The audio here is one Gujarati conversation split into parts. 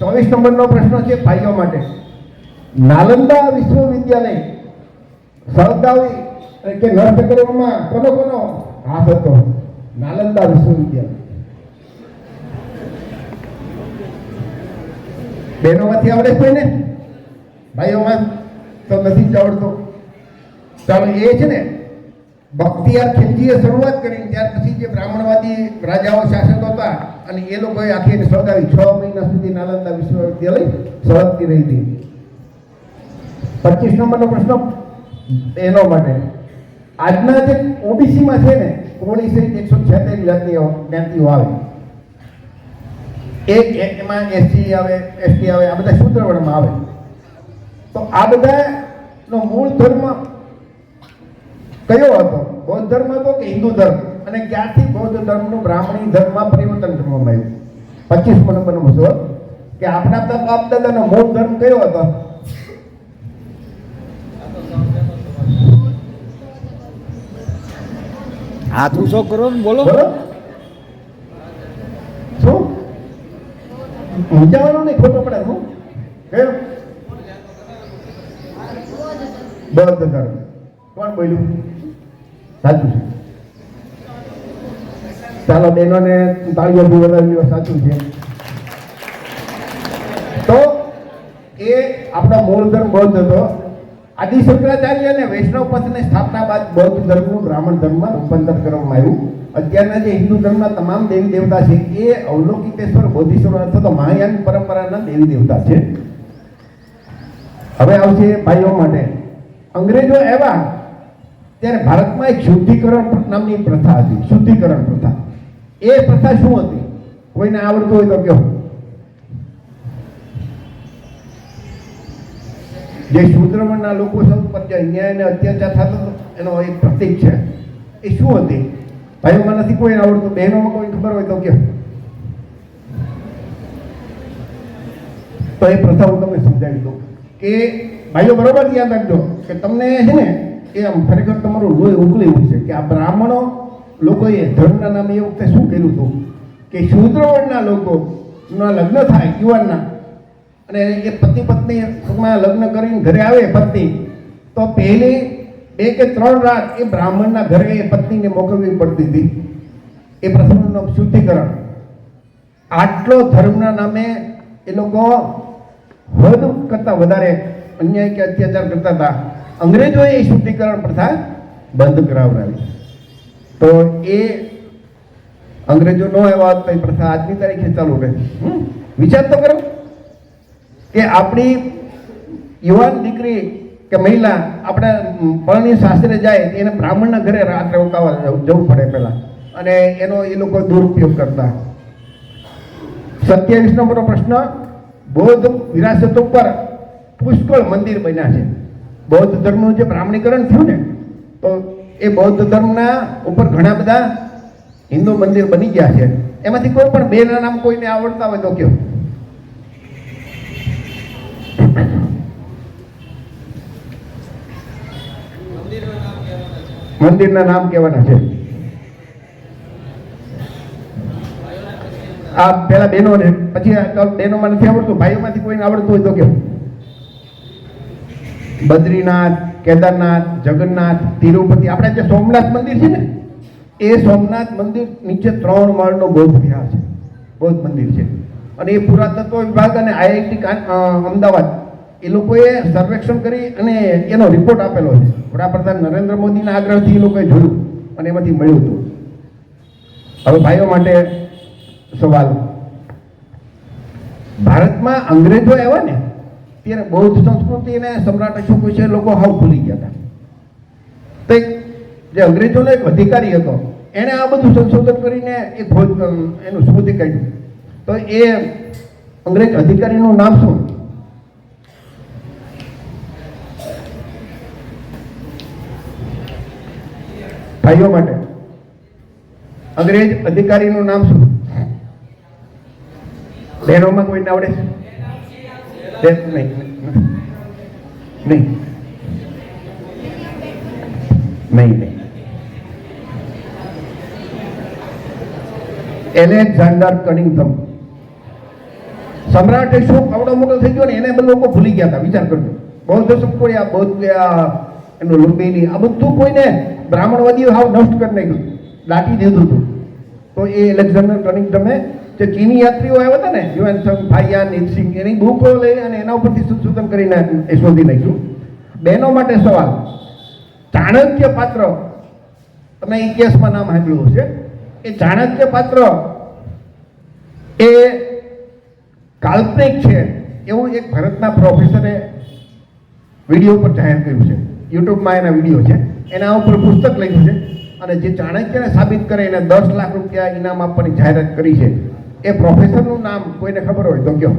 24 નંબરનો પ્રશ્ન છે ભાઈઓ માટે. નાલંદા વિશ્વવિદ્યાલય સળગાવી કે નષ્ટ કરવામાં કોનો હાથ હતો? નાલંદા વિશ્વવિદ્યાલય. બહેનોમાંથી આવડે છે ને? ભાઈઓમાં તો નથી જ આવડતો. ચાલો, એ છે ને બખ્તિયાર ખિલજીએ શરૂઆત કરી, ત્યાર પછી જે બ્રાહ્મણવાદી રાજાઓ શાસકો હતા અને એ લોકોએ આખી સળગાવી. 6 મહિના સુધી નાલંદા વિશ્વવિદ્યાલય સળગતી રહી હતી. 25 નંબરનો પ્રશ્ન એનો માટે. આજના જે ઓબીસીમાં છે ને, કોળી સહિત 176 જ્ઞાતિઓ આવે. એમાં એસસી આવે, એસટી આવે, આ બધા શૂદ્ર વર્ણમાં આવે. તો આ બધાનો મૂળ ધર્મ કયો હતો? બૌદ્ધ ધર્મ હતો કે હિન્દુ ધર્મ? અને ક્યાંથી બૌદ્ધ ધર્મનું બ્રાહ્મણી ધર્મમાં પરિવર્તન કરવામાં આવ્યું? 25મો નંબરનો મુદ્દો કે આપણા બાપ દાદાનો મૂળ ધર્મ કયો હતો? હાથ ઊંચો કરો ને બોલો. શું ઊંચાવાનો નહીં, ખોટો પડે. હું કયો? બૌદ્ધ ધર્મ. કોણ બોલ્યું? સાચું છે. ચાલો, બહેનોને તાળીઓથી વધાવી સાચું છે. તો એ આપણો મૂળ ધર્મ બૌદ્ધ હતો. આદિ શંકરાચાર્ય અને વૈષ્ણવ પંથની સ્થાપના બાદ બૌદ્ધ ધર્મનું બ્રાહ્મણ ધર્મમાં રૂપાંતર કરવામાં આવ્યું. અત્યારના જે હિન્દુ ધર્મના તમામ દેવી દેવતા છે એ અવલોકિતેશ્વર, બોધિસત્વ અથવા તો મહાયાન પરંપરાના દેવી દેવતા છે. હવે આવશે ભાઈઓ માટે. અંગ્રેજો આવ્યા ત્યારે ભારતમાં એક શુદ્ધિકરણ નામની પ્રથા હતી. શુદ્ધિકરણ પ્રથા. એ પ્રથા શું હતી? કોઈને આવડતું હોય તો કહો. જે શૂદ્ર વર્ણના લોકો સૌ પર અન્યાય અને અત્યાચાર થતો એનો એક પ્રતીક છે. એ શું હતી? ભાઈઓમાં નથી કોઈને આવડતું, બહેનોમાં કોઈ ખબર હોય તો કહો. તો એ પ્રથા હું તમને સમજાવી દઉં કે ભાઈઓ બરોબર યાદ રાખજો કે તમને છે ને એ આમ ખરેખર તમારું લોહી ઉકળી ઉઠશે કે આ બ્રાહ્મણો લોકોએ ધર્મના નામે એ વખતે શું કર્યું હતું કે શૂદ્ર વર્ણના લોકોના લગ્ન થાય યુવાનના, અને એ પતિ પત્નીમાં લગ્ન કરીને ઘરે આવે પત્ની, તો પહેલી 2 કે 3 રાત એ બ્રાહ્મણના ઘરે એ પત્નીને મોકલવી પડતી હતી. એ પ્રથમનું નામ શુદ્ધિકરણ. આટલો ધર્મના નામે એ લોકો હદ કરતાં વધારે અન્યાય કે અત્યાચાર કરતા હતા. અંગ્રેજોએ એ શુદ્ધિકરણ પ્રથા બંધ કરાવડાવી. તો એ અંગ્રેજો નો આવ્યા તો એ પ્રથા આજની તારીખે ચાલુ રહે. વિચાર તો કરો કે આપણી યુવાન દીકરી કે મહિલા આપણે પરણી શાસ્ત્રે જાય એને બ્રાહ્મણના ઘરે રાત્રે રોકાવા જવું પડે પહેલા, અને એનો એ લોકો દુરુપયોગ કરતા. 27 નંબરનો પ્રશ્ન. બૌદ્ધ વિરાસત ઉપર પુષ્કળ મંદિર બન્યા છે. બૌદ્ધ ધર્મનું જે બ્રાહ્મણીકરણ થયું ને, તો એ બૌદ્ધ ધર્મના ઉપર ઘણા બધા હિન્દુ મંદિર બની ગયા છે. એમાંથી કોઈ પણ 2 ના નામ કોઈને આવડતા હોય તો કયો. મંદિરના નામ કહેવાના છે. આ પેલા બહેનોને, પછી બહેનોમાં નથી આવડતું, ભાઈઓમાંથી કોઈને આવડતું હોય તો કેવું. બદ્રીનાથ, કેદારનાથ, જગન્નાથ, તિરુપતિ. આપણે જે સોમનાથ મંદિર છે ને, એ સોમનાથ મંદિર નીચે 3 માળનો બૌદ્ધ વિહાર છે, બૌદ્ધ મંદિર છે. અને એ પુરાતત્વ વિભાગ અને આઈઆઈટી અમદાવાદ એ લોકોએ સર્વેક્ષણ કરી અને એનો રિપોર્ટ આપેલો છે. વડાપ્રધાન નરેન્દ્ર મોદીના આગ્રહથી એ લોકોએ જોયું અને એમાંથી મળ્યું હતું. હવે ભાઈઓ માટે સવાલ. ભારતમાં અંગ્રેજો આવ્યા ને ત્યારે બૌદ્ધ સંસ્કૃતિ અને સમ્રાટ અશોક વિશે લોકો હાવ ભૂલી ગયા હતા. તો જે અંગ્રેજોનો એક અધિકારી હતો એણે આ બધું સંશોધન કરીને એક એનું શોધી કાઢ્યું. તો એ અંગ્રેજ અધિકારીનું નામ શું? ભાઈઓ માટે અંગ્રેજ અધિકારીનું નામ શું? બહેનોમાં કોઈને આવડે છે? નહીં. એલેક્ઝાન્ડર કનિંઘમ. સમ્રાટ અશોક આવડો મોટો થઈ ગયો ને એને બધા લોકો ભૂલી ગયા હતા. વિચાર કરજો, બૌદ્ધ અશોક કોઈ આ બૌદ્ધ ગયા એનું લુંબિની આ બધું કોઈને બ્રાહ્મણવાદીઓ હાવ નષ્ટ કરી નાખ્યું, દાટી દીધું હતું. તો એ એલેક્ઝાન્ડર કનિંઘમે જે ચીની યાત્રીઓ આવ્યા હતા ને યુએનસંગ ફાયાન ઇત્સિંગ એની બુકો લઈ અને એના ઉપરથી સંશોધન કરીને એ શોધી નાખ્યું. બહેનો માટે સવાલ, ચાણક્ય પાત્ર તમે ઇતિહાસમાં નામ સાંભળ્યું હશે. એ ચાણક્ય પાત્ર એ કાલ્પનિક છે એવું એક ભારતના પ્રોફેસરે વિડીયો ઉપર જાહેર કર્યું છે. યુટ્યુબમાં એના વિડીયો છે, એના ઉપર પુસ્તક લખ્યું છે અને જે ચાણક્યને સાબિત કરે એને 10 લાખ રૂપિયા ઇનામ આપવાની જાહેરાત કરી છે. એ પ્રોફેસરનું નામ કોઈને ખબર હોય તો કયો.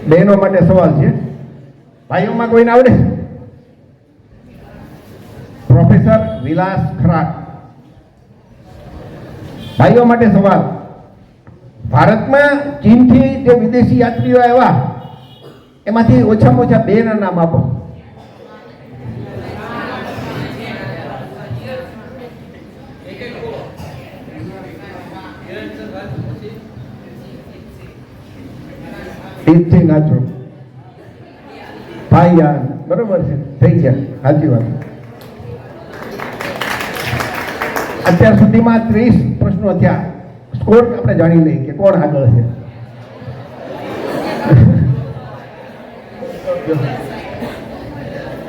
બહેનો માટે સવાલ છે, ભાઈઓમાં કોઈને આવડે? પ્રોફેસર વિલાસ ખરાટ. ભાઈઓ માટે સવાલ, ભારતમાં ચીનથી જે વિદેશી યાત્રીઓ આવ્યા એમાંથી ઓછામાં ઓછા 2 ના નામ આપો. ઇત્સિંગ નાચો ફાયાન, બરોબર છે, થઈ ગયા, સાચી વાત. અત્યાર સુધીમાં 30 પ્રશ્નો થયા. સ્કોર આપણે જાણી લઈએ કે કોણ આગળ છે.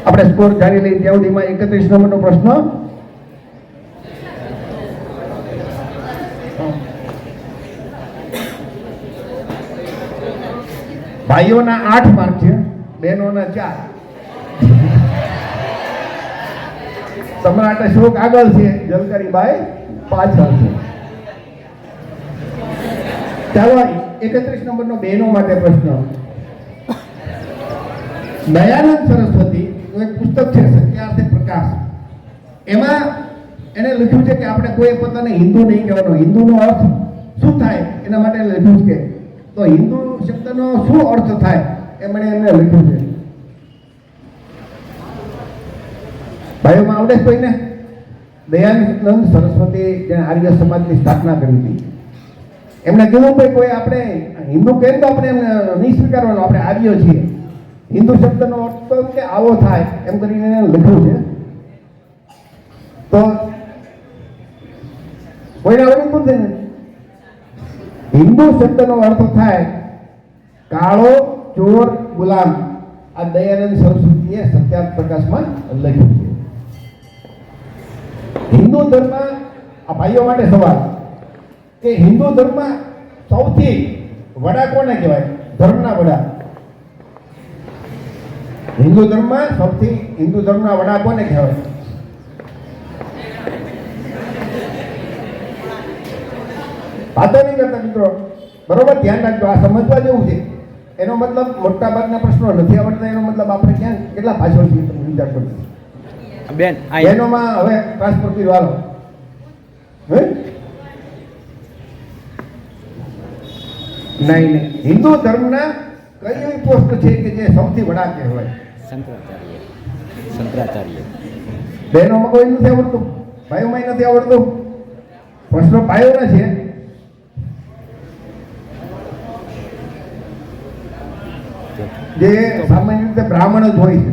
આપણે સ્કોર જાણી લઈએ ત્યાં સુધીમાં 31 નંબરનો પ્રશ્ન. ભાઈઓના 8 માર્ક છે, બહેનોના 4. સમ્રાટ અશોક આગળ છે, જલકરીબાઈ પાછળ છે. ચાલો 31 નંબરનો બહેનો માટે પ્રશ્ન. દયાનંદ સરસ્વતી એક પુસ્તક છે સત્યાર્થ પ્રકાશ. એમાં એને લખ્યું છે કે આપણે કોઈ પોતાને હિન્દુ નહીં કહેવાનો. હિન્દુનો અર્થ શું થાય એના માટે લખ્યું છે. તો હિન્દુ શબ્દનો શું અર્થ થાય એમણે એને લખ્યું છે. ભાઈઓમાં આવડે કોઈને? દયાનંદ સરસ્વતી જેને આર્ય સમાજની સ્થાપના કરી હતી, એમણે કીધું ભાઈ કોઈ આપણે હિન્દુ કહે તો આપણે એમને નહીં સ્વીકારવાનો, આપણે આર્ય છીએ. હિન્દુ શબ્દનો અર્થ તો કે આવો થાય એમ કરીને એને લખ્યું છે. તો કોઈને આવડતું છે ને? હિન્દુ શબ્દનો અર્થ થાય કાળો, ચોર, ગુલામ. આ દયાનંદ સરસ્વતીએ સત્યાર્થ પ્રકાશમાં લખ્યું છે. હિન્દુ ધર્મ, આ ભાઈઓ માટે સવાલ કે હિન્દુ ધર્મ સૌથી વડા કોને કહેવાય? ધર્મના વડા. હિન્દુ ધર્મના વડા કોને કહેવાય? વાતો નહીં કરતા મિત્રો, બરોબર ધ્યાન રાખજો. આ સમજવા જેવું છે. એનો મતલબ મોટા ભાગના પ્રશ્નો નથી આવડતા, એનો મતલબ આપણે ક્યાં કેટલા પાછળ છીએ તમે વિચાર કરજો. બેન એનોમાં હવે ટ્રાન્સફર કરી વાળો. નહીં, હિન્દુ ધર્મના કઈ એવી પોસ્ટ છે કે જે સૌથી વડા કહેવાય? શંકરાચાર્ય. બહેનોમાં કોઈ નથી આવડતું, ભાઈઓમાં નથી આવડતું. પ્રશ્નો ભાઈઓના છે. જે સામાન્ય રીતે બ્રાહ્મણ જ હોય છે.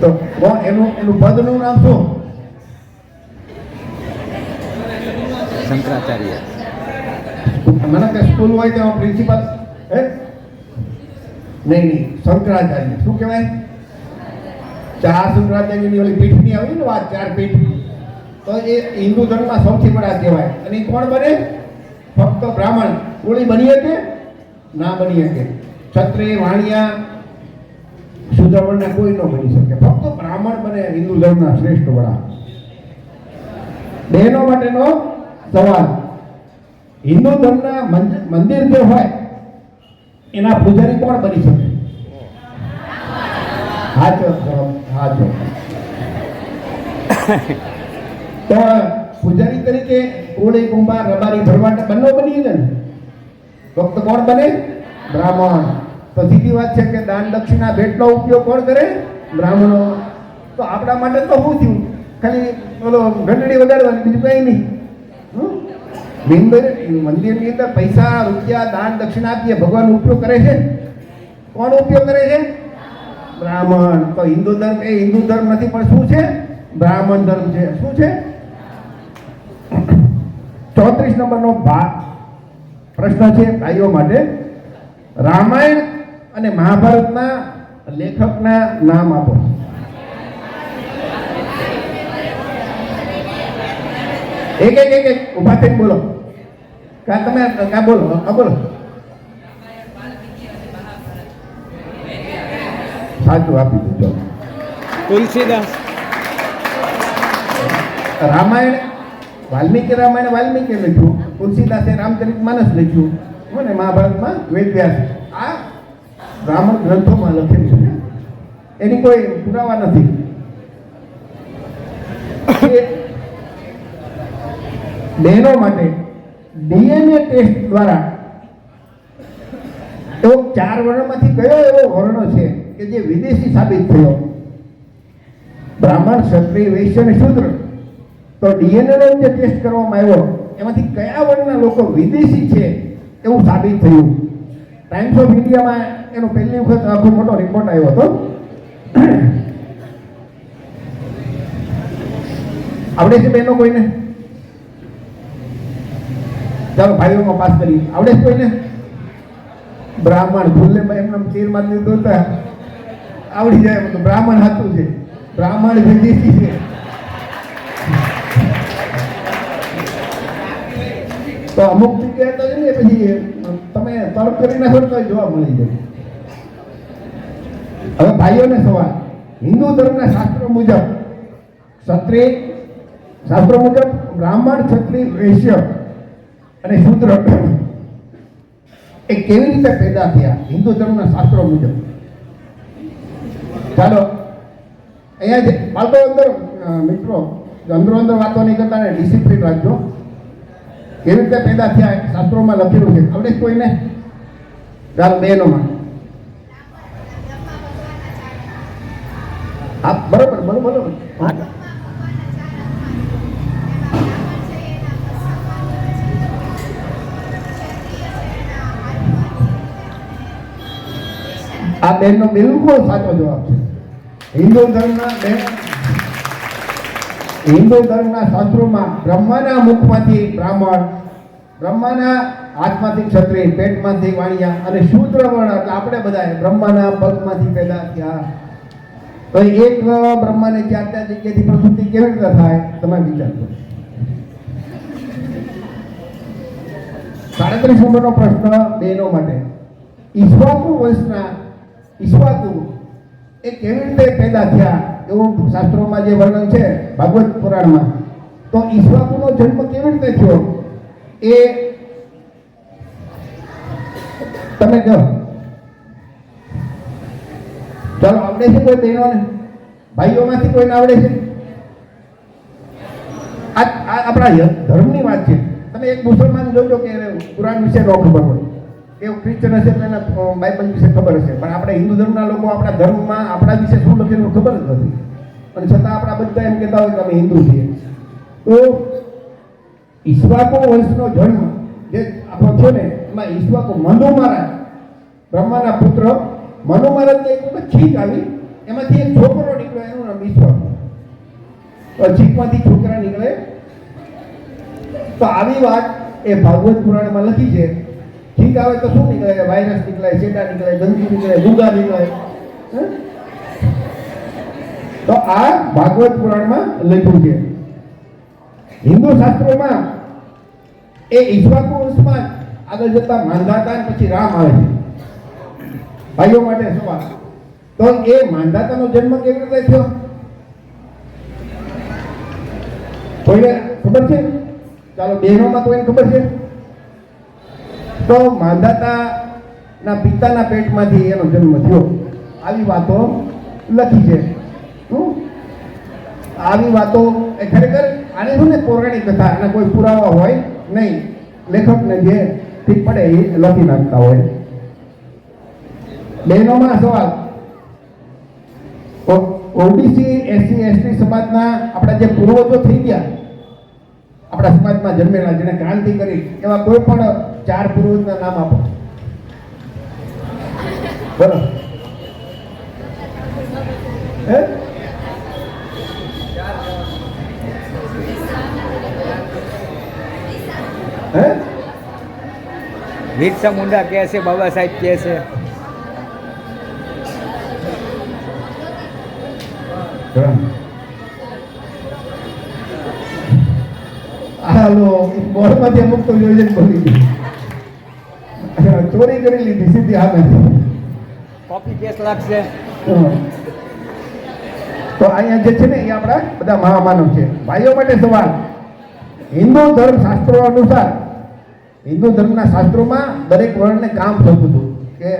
તો એનું પદનું નામ શું? શંકરાચાર્ય. મને કે સ્કૂલ હોય તો પ્રિન્સિપાલ નહીં, શંકરાચાર્ય. શું કહેવાય? 4 શંકરાચાર્યની ઓલી પીઠની આવી ને વાત, 4 પીઠ. તો એ હિન્દુ ધર્મમાં સૌથી વડા કહેવાય. અને એ કોણ બને? ફક્ત બ્રાહ્મણ. કોળી બની શકે? ના બની શકે. ક્ષત્રિય, વાણિયા, શુદ્રવર્ણના કોઈ ન બની શકે. ફક્ત બ્રાહ્મણ બને હિન્દુ ધર્મના શ્રેષ્ઠ વડા. બહેનો માટેનો સવાલ, હિન્દુ ધર્મના મંદિર જે હોય એના પૂજારી કોણ બની શકે? હાચો. તો પૂજારી તરીકે કોળી, કુંભાર, રબારી, ભરવાડ બંને બની શકે ને? ફક્ત કોણ બને? બ્રાહ્મણ. તો સીધી વાત છે કે દાન દક્ષિણા ભેટનો ઉપયોગ કોણ કરે? બ્રાહ્મણો. તો આપણા માટે તો શું થયું? ખાલી ઓલો ઘંટડી વગાડવાની, બીજું કંઈ નહીં. મંદિરની અંદર પૈસા રૂપિયા દાન દક્ષિણા આપીએ, ભગવાન ઉપયોગ કરે છે. કોણ ઉપયોગ કરે છે? બ્રાહ્મણ. તો હિન્દુ ધર્મ એ હિન્દુ ધર્મ નથી, પણ શું છે? બ્રાહ્મણ ધર્મ છે. શું છે? 34 નંબરનો પ્રશ્ન છે ભાઈઓ માટે. રામાયણ અને મહાભારતના લેખકના નામ આપો. એક ઉભા થઈને બોલો. તમે બોલો. બોલો. સાચું આપી દીધું. તુલસીદાસ. રામાયણ વાલ્મીકી લખ્યું, તુલસીદાસે રામચરિતમાનસ લખ્યું અને મહાભારતમાં વેદવ્યાસ. આ બ્રાહ્મણ ગ્રંથોમાં લખેલું છે, એની કોઈ પુરાવા નથી. બહેનો માટે DNA ટેસ્ટ દ્વારા એવો 4 વર્ણમાંથી કયો એવો વર્ણ છે કે જે વિદેશી સાબિત થયો? બ્રાહ્મણ, ક્ષત્રિય, વૈશ્ય અને શૂદ્ર. તો DNA નો જે ટેસ્ટ કરવામાં આવ્યો એમાંથી કયા વર્ણના લોકો વિદેશી છે એવું સાબિત થયું? ટાઈમ્સ ઓફ ઇન્ડિયામાં એનો પહેલી વખત આખો મોટો રિપોર્ટ આવ્યો હતો. આવડે છે બહેનો કોઈને? ચાલો ભાઈઓમાં પાસ કરી. આવડે છે કોઈને? બ્રાહ્મણ ભૂલે એમને તીર મારી દીધું હતા, આવડી જાય. તો બ્રાહ્મણ સાચું છે, બ્રાહ્મણ વિદેશી છે. તો અમુક જગ્યાએ તો છે ને, પછી તમે તર્ક કરી નાખો તો જોવા મળી જાય. હવે ભાઈઓને સવાલ. હિન્દુ ધર્મના શાસ્ત્રો મુજબ ક્ષત્રિય, શાસ્ત્રો મુજબ બ્રાહ્મણ, ક્ષત્રિય, વૈશ્ય અને શૂદ્ર એ કેવી રીતે પેદા થયા હિન્દુ ધર્મના શાસ્ત્રો મુજબ? ચાલો અહીંયા જે બાળકો અંદર મિત્રો અંદર વાતો નહીં કરતા ને ડિસિપ્લિન રાખજો. કેવી રીતે પેદા થયા શાસ્ત્રોમાં લખેલું છે. આવડે કોઈને? ચાલો બહેનોમાં. હા બરોબર બોલો. આ બેનનો બિલકુલ સાચો જવાબ છે. હિન્દુ ધર્મના શાસ્ત્રોમાં બ્રહ્માના મુખમાંથી બ્રાહ્મણ, બ્રહ્માના હાથમાંથી ક્ષત્રિય, પેટમાંથી વાણિયા અને શૂદ્ર વર્ણ એટલે આપણે બધા બ્રહ્માના પગમાંથી પેદા થયા. તો એક બ્રહ્માને 4 જગ્યાએથી પ્રસુતિ કેવી રીતે થાય તમે વિચાર કરો. 37 નંબરનો પ્રશ્ન બહેનો માટે. ઈક્ષ્વાકુ વંશના ઈક્ષ્વાકુ એ કેવી રીતે પેદા થયા એવું શાસ્ત્રોમાં જે વર્ણન છે ભાગવત પુરાણમાં. તો ઈક્ષ્વાકુનો જન્મ કેવી રીતે થયો એ તમે કહો. ચાલો આવડે છે કોઈ બહેનોને? ભાઈઓમાંથી કોઈને આવડે છે? આ આપણા ધર્મની વાત છે. તમે એક મુસલમાન જોજો કે કુરાન વિશે ન ખબર હોય, કે ક્રિશ્ચન હશે તો એના બાઇબલ વિશે ખબર હશે, પણ આપણે હિન્દુ ધર્મના લોકો આપણા ધર્મમાં આપણા વિશે શું લખેલું ખબર જ નથી, અને છતાં આપણા બધા એમ કહેતા હોય કે અમે હિન્દુ છીએ. તો ઈક્ષ્વાકુ વંશનો જન્મ જે આપણો છે ને, એમાં ઈક્ષ્વાકુ મનુ મહારાજ, બ્રહ્માના પુત્ર મનુ મહારાજને એક વખત છીંક આવી, એમાંથી એક છોકરો નીકળ્યો, એનું નામ ઈક્ષ્વાકુ. તો છીંકમાંથી છોકરા નીકળે. તો આવી વાત એ ભાગવત પુરાણમાં લખી છે. છીંક આવે તો શું નીકળે? વાયરસ નીકળે, ચેડા નીકળે, ગંદકી નીકળે, ગુગા નીકળે. તો આ ભાગવત પુરાણમાં લખ્યું છે. હિન્દુ શાસ્ત્રોમાં એ ઈક્ષ્વાકુ વંશમાં આગળ જતા માંધાતા પછી રામ આવે છે. ભાઈઓ માટે સવાલ. તો એ માંધાતાનો જન્મ કેવી રીતે થયો? કોઈને ખબર છે? ચાલો બહેનોમાં કોઈને ખબર છે? તો માંધાતાના પિતાના પેટમાંથી એનો જન્મ થયો. આવી વાતો લખી છે. આવી વાતો એ ખરેખર આને શું ને પૌરાણિક કથા, આના કોઈ પુરાવા હોય નહીં. લેખકને જે ઠીક પડે એ લખી નાખતા હોય. બહેનોમાં સવાલ. ઓબીસી એસસી એસટી સમાજના આપણા જે પૂર્વજો થઈ ગયા, આપણા સમાજમાં જન્મેલા, જેને ક્રાંતિ કરી, એવા કોઈ પણ 4 પૂર્વજના નામ આપો. બોલો. હે? હે? બિરસા મુંડા કહે છે, બાબા સાહેબ કહે છે. હાલો, બોર્ડમાંથી અમુક તો યોજન બોલી ગઈ, ચોરી કરી લીધી સીધી હામે. કોપી પેસ્ટ લાગશે. તો અહીંયા જે છે ને એ આપણા બધા મહામાનવ છે. ભાઈઓ માટે સવાલ. હિન્દુ ધર્મ શાસ્ત્રો અનુસાર, હિન્દુ ધર્મના શાસ્ત્રોમાં દરેક વર્ણને કામ થતું હતું કે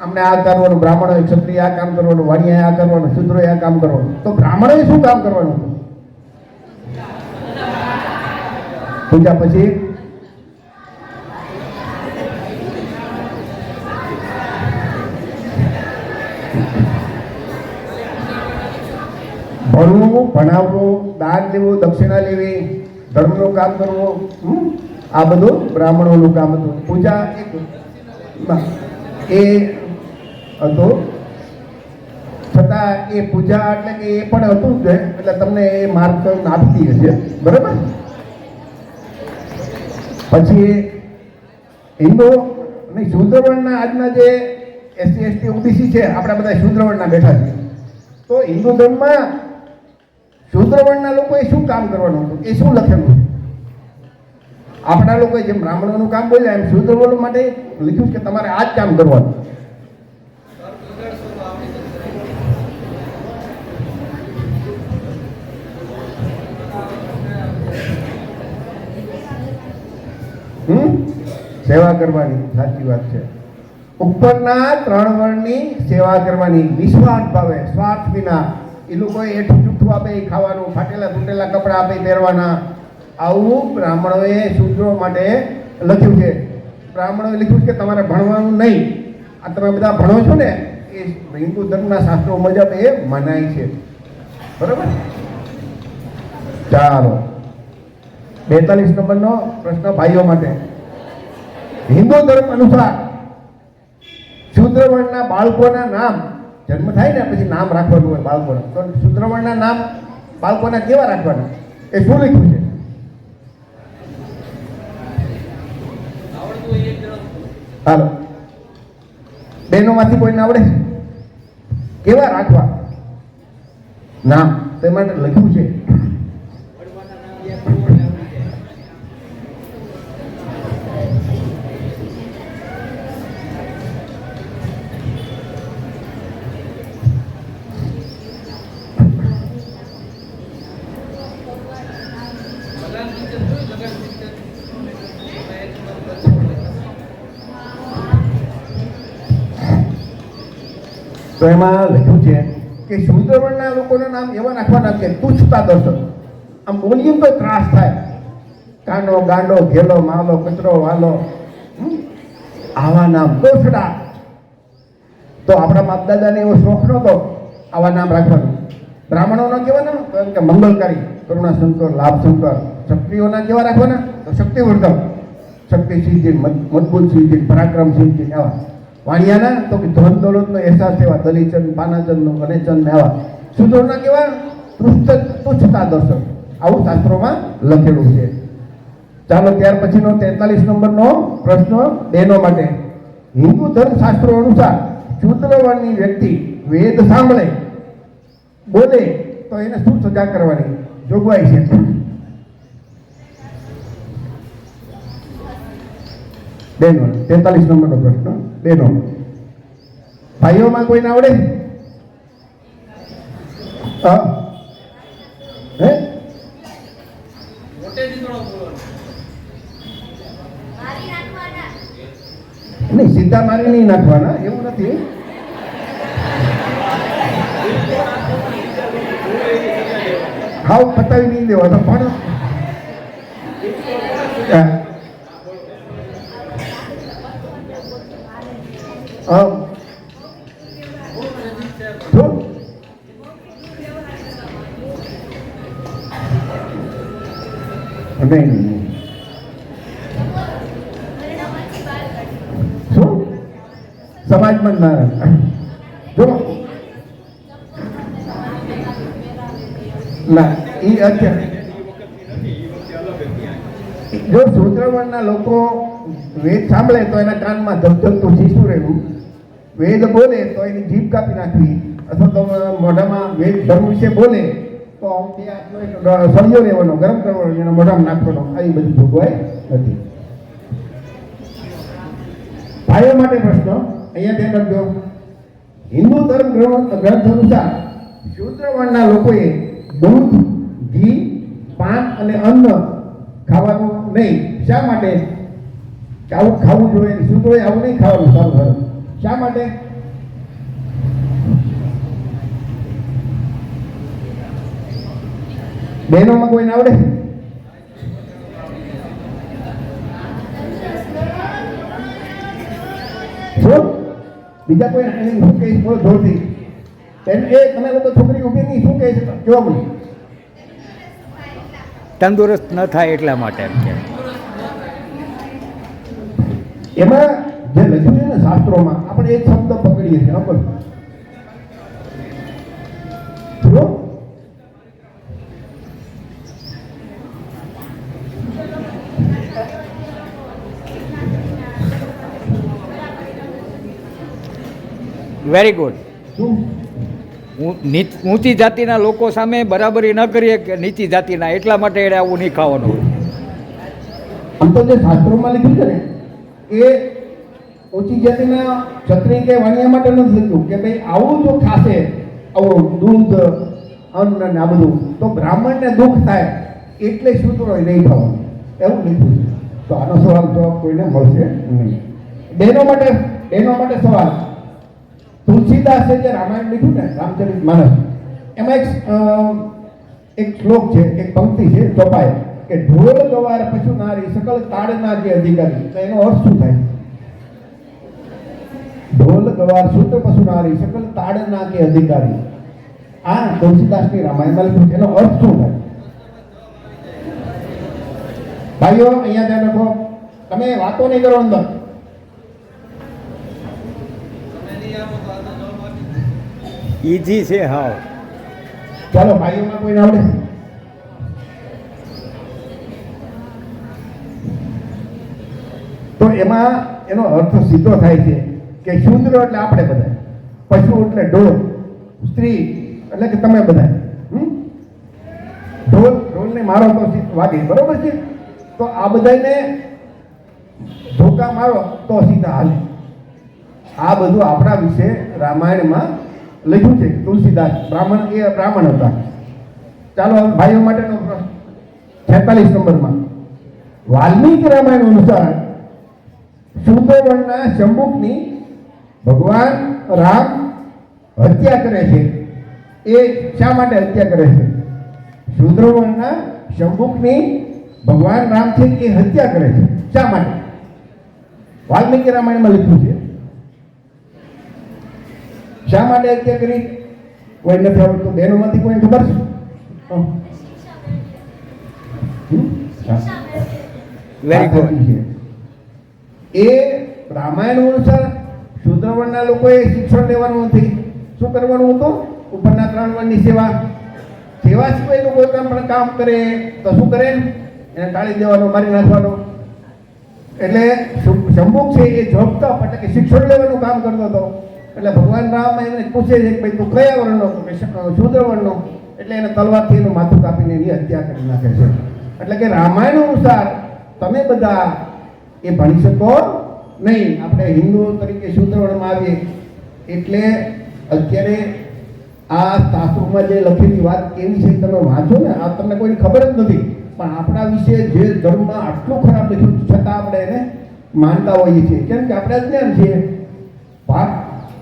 અમને આ કરવાનું, બ્રાહ્મણોએ ક્ષત્રિય આ કામ કરવાનું, વાણિયાએ આ કરવાનું, શૂદ્રોએ આ કામ કરવાનું. તો બ્રાહ્મણોએ શું કામ કરવાનું હતું? પૂજા પછી ભણવું, ભણાવવું, દાન લેવું, દક્ષિણા લેવી, ધર્મનું કામ કરવું, આ બધું બ્રાહ્મણોનું કામ હતું. પૂજા એ હતું, છતાં એ પૂજા એટલે કે એ પણ હતું જ, એટલે તમને એ માર્ગદર્શન આપતી હશે, બરાબર. પછી હિન્દુ અને શૂદ્રવર્ણના આજના જે એસસી એસટી ઓબીસી છે, આપણા બધા શૂદ્રવર્ણના બેઠા છે. તો હિન્દુ ધર્મમાં શૂદ્રવર્ણના લોકોએ શું કામ કરવાનું હતું, એ શું લખેલું છે? આપણા લોકોએ જેમ બ્રાહ્મણોનું કામ બોલ્યા, એમ શૂદ્રવર્ણ માટે લખ્યું કે તમારે આ જ કામ કરવાનું. સેવા કરવાની, સાચી વાત છે. ઉપરના 3 વર્ણની સેવા કરવાની, નિસ્વાર્થ ભાવે, સ્વાર્થ વિના. એ લોકોએ એઠું જૂઠું આપે એ ખાવાનું, ફાટેલા તૂટેલા કપડાં આપે પહેરવાના. આવું બ્રાહ્મણોએ શૂદ્રો માટે લખ્યું છે. બ્રાહ્મણોએ લખ્યું છે કે તમારે ભણવાનું નહીં. આ તમે બધા ભણો છો ને, એ હિન્દુ ધર્મના શાસ્ત્રો મુજબ એ મનાય છે, બરાબર. ચાલો, 42 નંબરનો પ્રશ્ન ભાઈઓ માટે. હિન્દુ ધર્મ અનુસાર શૂદ્રવર્ણના બાળકોના નામ, જન્મ થાય ને પછી નામ રાખવાનું હોય બાળકોના, તો શૂદ્રવર્ણના નામ બાળકોના કેવા રાખવાના, એ શું લખ્યું છે? હાલો, બહેનોમાંથી કોઈને આવડે? કેવા રાખવા નામ, તે માટે લખ્યું છે. તો એમાં લખ્યું છે કે શૂદ્રવર્ણના લોકોના નામ એવા રાખવાના કે તુચ્છતા દર્શક, આમ બોલીએ તો ત્રાસ થાય. કાંડો, ગાંડો, ઘેલો, માલો, કચરો, વાલો, આવા નામ. દોષડા. તો આપણા બાપ દાદાને એવો શોખ નહોતો આવા નામ રાખવાનો. બ્રાહ્મણોના કેવા નામ? કારણ કે મંગલકારી, કરુણાશંકર, લાભશંકર. ક્ષત્રિયોના કેવા રાખવાના? તો શક્તિવર્ધક, શક્તિસિંહજી, મજબૂતસિંહજી, પરાક્રમસિંહજી. આવા. વાણિયાના તો કે ધન દોલતનો અહેસાસ એવા, દલીચંદ, પાનાચંદ, ગણેચંદ એવા. શૂદ્રોના કેવા? તુચ્છતા દર્શક. આવું શાસ્ત્રોમાં લખેલું છે. ચાલો, ત્યાર પછીનો 43 નંબરનો પ્રશ્ન બહેનો માટે. હિન્દુ ધર્મ શાસ્ત્રો અનુસાર શૂદ્રવર્ણની વ્યક્તિ વેદ સાંભળે, બોલે તો એને શું સજા કરવાની જોગવાઈ છે? બહેનો, 43 નંબરનો પ્રશ્ન બહેનો. ભાઈઓમાં કોઈને આવડે? હે? નહીં, સીધા મારી નહીં નાખવાના, એવું નથી. હાવ પતાવી નહીં દેવાનો પણ નહીં નહીં. શું સમાજમાં જ ના જો ના એ અત્યારે જો સૂત્રવર્ણના લોકો વેદ સાંભળે તો એના કાનમાં ધબધબતું શીશું રહેવું, વેદ બોલે તો એની જીભ કાપી નાખવી, અથવા તો મોઢામાં વેદ ધર્મ વિશે બોલે તો સળિયો લેવાનો, ગરમ કરવાનો, એના મોઢામાં નાખવાનો, આવી બધી જોગવાઈ નથી. ભાઈઓ માટે પ્રશ્ન અહીંયા ધ્યાન રાખજો. હિન્દુ ધર્મ ગ્રંથ અનુસાર શૂદ્રવર્ણના લોકોએ દૂધ, ઘી, પાન અને અન્ન ખાવાનું નહીં. શા માટે? આવું ખાવું જોઈએ, શૂદ્રોએ આવું નહીં ખાવાનું. સારું સારું. શા માટે? બહેનોમાં કોઈને આવડે? શું બીજા કોઈ શું કહીશ? બોલો જોરથી. તમે લોકો છોકરી ઉભી નહીં, શું કહીશ? કેવા મને તંદુરસ્ત ન થાય એટલા માટે એમ કે એમાં જે લખ્યું છે ને શાસ્ત્રોમાં, આપણે એક શબ્દ પકડીએ છીએ. નકલ વેરી ગુડ. શું ઊંચી જાતિના લોકો સામે બરાબરી ન કરીએ કે નીચી જાતિના, એટલા માટે એને આવું નહીં ખાવાનું. આમ તો જે શાસ્ત્રોમાં લખ્યું છે ને એ ઊંચી જાતિના ક્ષત્રિય કે વાણિયા માટે નથી લખ્યું કે ભાઈ આવું જો ખાશે, આવું દૂધ, અન્ન ને આ બધું, તો બ્રાહ્મણને દુઃખ થાય એટલે શૂદ્રો નહીં ખાવાનું, એવું લખ્યું છે. તો આનો સવાલ જવાબ કોઈને મળશે નહીં. બહેનો માટે સવાલ. તુલસીદાસે જે રામાયણ લીધું ને, રામચરિત માનસ, એમાં એક શ્લોક છે, એક પંક્તિ છે ચોપાય કે ઢોલ ગવાર પશુ નારી સકલ તાડના જે અધિકારી. તો એનો અર્થ શું થાય? ઢોલ ગવાર શુદ્ધ પશુ નારી સકલ તાડના કે અધિકારી. આ તુલસીદાસની રામાયણમાં લખ્યું છે. એનો અર્થ શું થાય? ભાઈઓ અહીંયા ધ્યાન રાખો, તમે વાતો નહીં કરો અંદર. ઈઝી છે. હા, ચાલો ભાઈઓમાં કોઈને આવડે? તો એમાં એનો અર્થ સીધો થાય છે કે શૂદ્ર એટલે આપણે બધા, પશુ એટલે ઢોર, સ્ત્રી એટલે કે તમે બધા. ઢોલને મારો તો વાગે, બરોબર છે? તો આ બધાને ધોકા મારો તો સીધા હાલે. આ બધું આપણા વિશે રામાયણમાં લખ્યું છે. તુલસીદાસ બ્રાહ્મણ હતા. ચાલો હવે ભાઈઓ માટેનો પ્રશ્ન 46 નંબરમાં. વાલ્મીકી રામાયણ અનુસાર શૂદ્રવર્ણના શંભુકની ભગવાન રામ હત્યા કરે છે. એ શા માટે હત્યા કરે છે? શૂદ્રવર્ણના શંભુકની ભગવાન રામ છે એ હત્યા કરે છે. શા માટે? વાલ્મીકી રામાયણમાં લખ્યું છે. શા માટે હત્યા કરી? કોઈ નથી આવડતું? બહેનોમાંથી કોઈને ખબર છે? Very good. એ રામાયણ અનુસાર શૂદ્રવર્ણના લોકોએ શિક્ષણ લેવાનું નથી. શું કરવાનું હતું? ઉપરના 3 વર્ણની સેવા સિવાયનું કોઈ પણ કામ કરે તો શું કરે? એને ટાળી દેવાનો, મારી નાખવાનો. એટલે શંભુક છે એ જોબતા એટલે કે શિક્ષણ લેવાનું કામ કરતો હતો. એટલે ભગવાન રામ એને પૂછે છે કે ભાઈ તું કયા વર્ણનો? શૂદ્ર વર્ણનો. એટલે એને તલવારથી એનું માથું કાપીને એની હત્યા કરી નાખે છે. એટલે કે રામાયણ અનુસાર તમે બધા એ ભણી શકો નહીં. આપણે હિન્દુ તરીકે શૂદ્ર વર્ણમાં આવીએ એટલે અત્યારે આ શાસ્ત્રોમાં જે લખેલી વાત કેવી છે તમે વાંચો ને, આ તમને કોઈને ખબર જ નથી. પણ આપણા વિશે જે ધર્મમાં આટલું ખરાબ લખ્યું છતાં આપણે એને માનતા હોઈએ છીએ, કેમ કે આપણે અજ્ઞાન છીએ.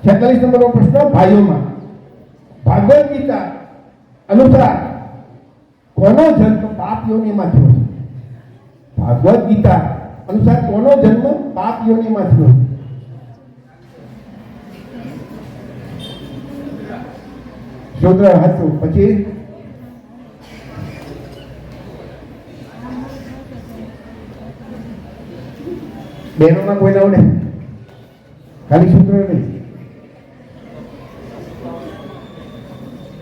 46 નંબરનો પ્રશ્ન ભાઈઓમાં. ભાગવદ ગીતા અનુસાર કોનો જન્મ પાપ યોનિમાં થયો છે? ભાગવદ ગીતા અનુસાર કોનો જન્મ પાપ યોનિમાં થયો? શૂદ્ર હતું. પછી બહેનોના કોઈને આવડે? ખાલી સૂત્ર નહીં.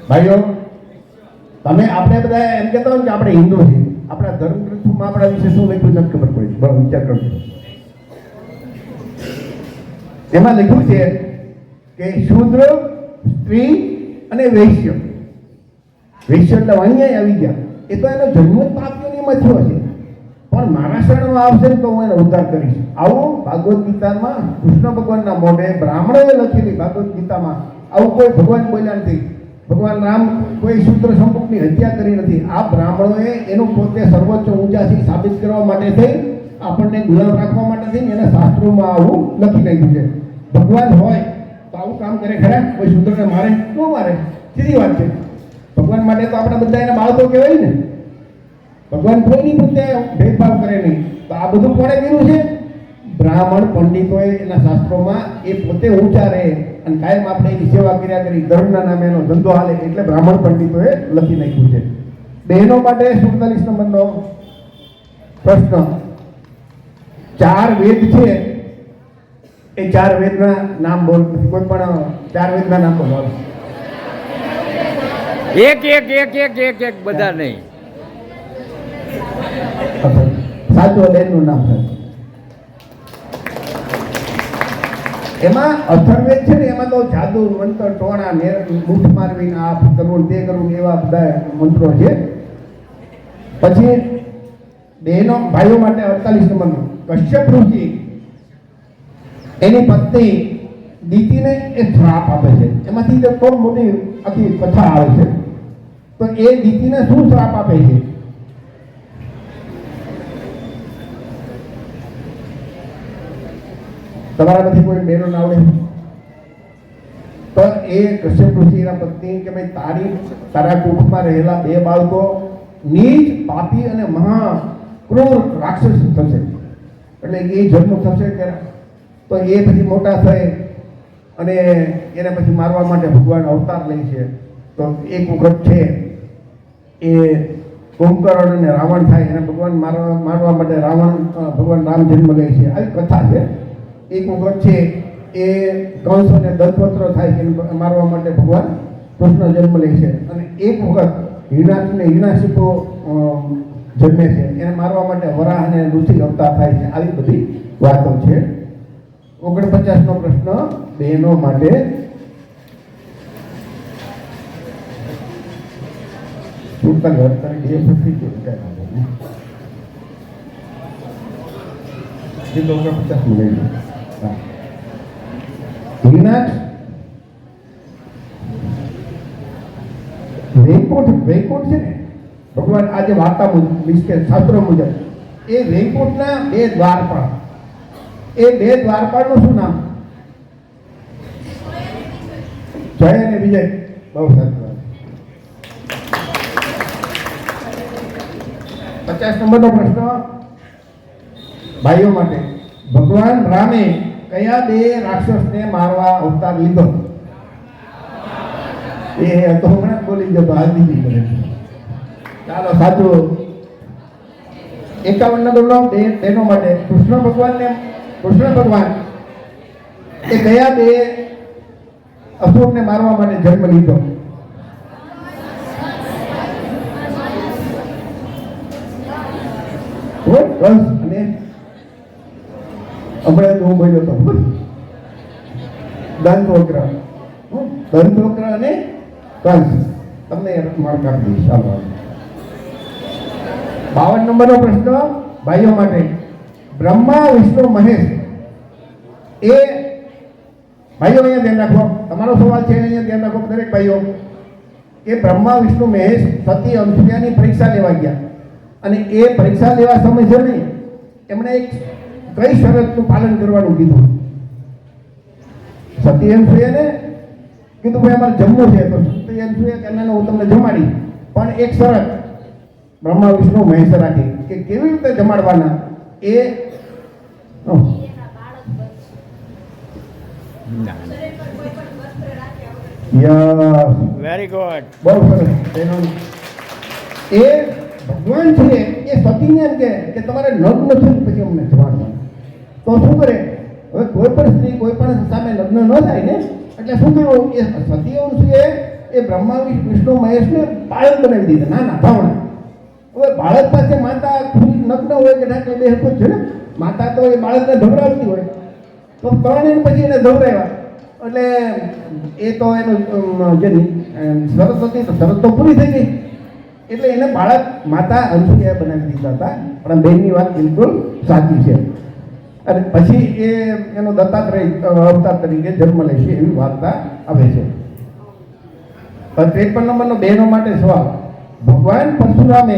ભાઈઓ, તમે આપણે બધા એમ કહેતા હોય કે આપણે હિન્દુ છીએ, આપણા ધર્મ ગ્રંથોમાં આપણા વિશે શું લખ્યું નથી ખબર પડી. બરાબર, વિચાર કરજો. એમાં લખ્યું છે કે શૂદ્ર, સ્ત્રી અને વૈશ્ય. વૈશ્ય એટલે વાણિયા આવી ગયા, એ તો એનો જન્મ જ પાપીઓમાં થયો છે, પણ મારા શરણમાં આવશે ને તો હું એને ઉદ્ધાર કરીશ. આવું ભાગવત ગીતામાં કૃષ્ણ ભગવાનના મોઢે બ્રાહ્મણોએ લખેલી ભાગવત ગીતામાં આવું કોઈ ભગવાન બોલ્યા નથી. ભગવાન રામ કોઈ શૂદ્ર સંપુકની હત્યા કરી નથી. આ બ્રાહ્મણોએ એનું પોતે સર્વોચ્ચ ઊંચાથી સાબિત કરવા માટે થઈ, આપણને ગુલામ રાખવા માટે થઈ એના શાસ્ત્રોમાં આવું લખી નાખ્યું છે. ભગવાન હોય તો આવું કામ કરે ખરા? કોઈ શૂદ્રને મારે? ન મારે, સીધી વાત છે. ભગવાન માટે તો આપણે બધા એના બાળકો કહેવાય ને. ભગવાન કોઈની પોતે ભેદભાવ કરે નહીં. તો આ બધું કોણે કર્યું છે? બ્રાહ્મણ પંડિતોએ એના શાસ્ત્રોમાં એ પોતે ઊંચા રહે અને કાયમ આપણે એની સેવા કર્યા કરી, ધર્મના નામે એનો ધંધો હાલે, એટલે બ્રાહ્મણ પંડિતોએ લખી નાખ્યું છે. બહેનો માટે 47 નંબરનો પ્રશ્ન. 4 વેદ છે, એ 4 વેદના નામ બોલ. કોઈ પણ 4 વેદના નામ બોલો. એક બધા નહીં. સાચું બેનનું નામ છે. એમાં અથર્વેદ છે ને, એમાં તો જાદુ, મંત્ર, ટોણા, બૂઠ મારવી, આ કરવું તે કરવું, એવા બધા મંત્રો છે. પછી બહેનો ભાઈઓ માટે 48 નંબરનો. કશ્યપ ઋષિ એની પત્ની દીતીને એ શ્રાપ આપે છે. એમાંથી બહુ મોટી આખી કથા આવે છે. તો એ દીતીને શું શ્રાપ આપે છે? તમારામાંથી કોઈ બહેનો ના આવડે? તો એ કશ્યપ ઋષિના પત્ની કે ભાઈ તારા કુટુંબમાં રહેલા 2 બાળકો નીચ, પાપી અને મહા ક્રૂર રાક્ષસ થશે. એટલે એ જન્મ થશે ત્યારે તો એ પછી મોટા થાય અને એને પછી મારવા માટે ભગવાન અવતાર લે છે. તો એક વખત છે એ કુંભકર્ણ અને રાવણ થાય, એને ભગવાન મારવા માટે ભગવાન રામ જન્મ લે છે. આવી કથા છે. એક વખત છે એ કંસ અને દત્તવસ્ત્ર થાય છે, મારવા માટે ભગવાન કૃષ્ણ જન્મ લે છે. અને એક વખત હિરણાક્ષિપુ જન્મે છે, એને મારવા માટે વરાહ અને ઋષિ અવતાર થાય છે. આવી બધી વાતો છે. 49નો પ્રશ્ન બહેનો માટે. વૈકુંઠ છે ને, ભગવાન આજે વાર્તા મુજબ કે શાસ્ત્રો મુજબ એ વૈકુંઠના 2 દ્વારપાળ. એ 2 દ્વારપાળનું શું નામ? જય અને વિજય. બહુ સરસ. 50 નંબરનો પ્રશ્ન ભાઈઓ માટે. ભગવાન રામે કયા 2 રાક્ષસને મારવા અવતાર લીધો? એ તો હમણાં બોલી ગયો તો હાલ દીધી કરે. ચાલો સાચું. 51 નંબરનો બહેનો માટે. કૃષ્ણ ભગવાન એ કયા 2 અસુરને મારવા માટે જન્મ લીધો? કંસ અને હમણાં હું બોલ્યો તો દંતવક્ર અને કંસ. તમને માર્ક આપી દઈશ. ચાલો. 52 નંબરનો પ્રશ્ન ભાઈઓ માટે. બ્રહ્મા, વિષ્ણુ, મહેશ એ ભાઈઓ અહીંયા ધ્યાન રાખો. તમારો સવાલ છે અહીંયા ધ્યાન રાખો દરેક ભાઈઓ. કે બ્રહ્મા, વિષ્ણુ, મહેશ સતી અનસૂયાની પરીક્ષા લેવા ગયા અને એ પરીક્ષા લેવા સમય છે નહીં, એમણે એક કઈ શરતનું પાલન કરવાનું કીધું? સતી અનસૂયાને કીધું ભાઈ અમારે જમવું છે. તો સતી અનસૂયા કહેનાને હું તમને જમાડી, પણ એક શરત બ્રહ્મા, વિષ્ણુ, મહેશ રાખી કે કેવી રીતે જમાડવાના એ વેરી ગુડ. બહુ સરસ. એ ભગવાન છે એ સતીને એમ કે તમારે નગ્ન થઈને પછી અમને જમાડવાના. તો શું કરે? હવે કોઈ પણ સ્ત્રી કોઈ પણ સામે લગ્ન ન થાય ને, એટલે શું કર્યું? એ સતીવંશીએ એ બ્રહ્મા વિષ્ણુ મહેશને બાળક બનાવી દીધા, નાના ભાવના. હવે બાળક પાસે માતા ખુલ્લી નગ્ન હોય કે ઢાંકણી બે હરખું જ છે ને, માતા તો એ બાળકને ધવરાવતી હોય, તો 3 દિન પછી એને ધવરાવ્યા. એટલે એ તો એનું જે શરત હતી તો શરત તો પૂરી થઈ ગઈ, એટલે એને બાળક માતા અંશુએ બનાવી દીધા હતા. પણ બેનની વાત બિલકુલ સાચી છે. અને પછી એ એનો દત્તાત્રેય અવતાર તરીકે જન્મ લે છે એવી વાર્તા આવે છે. 53 નંબરનો બહેનો માટે સવાલ. ભગવાન પરશુરામે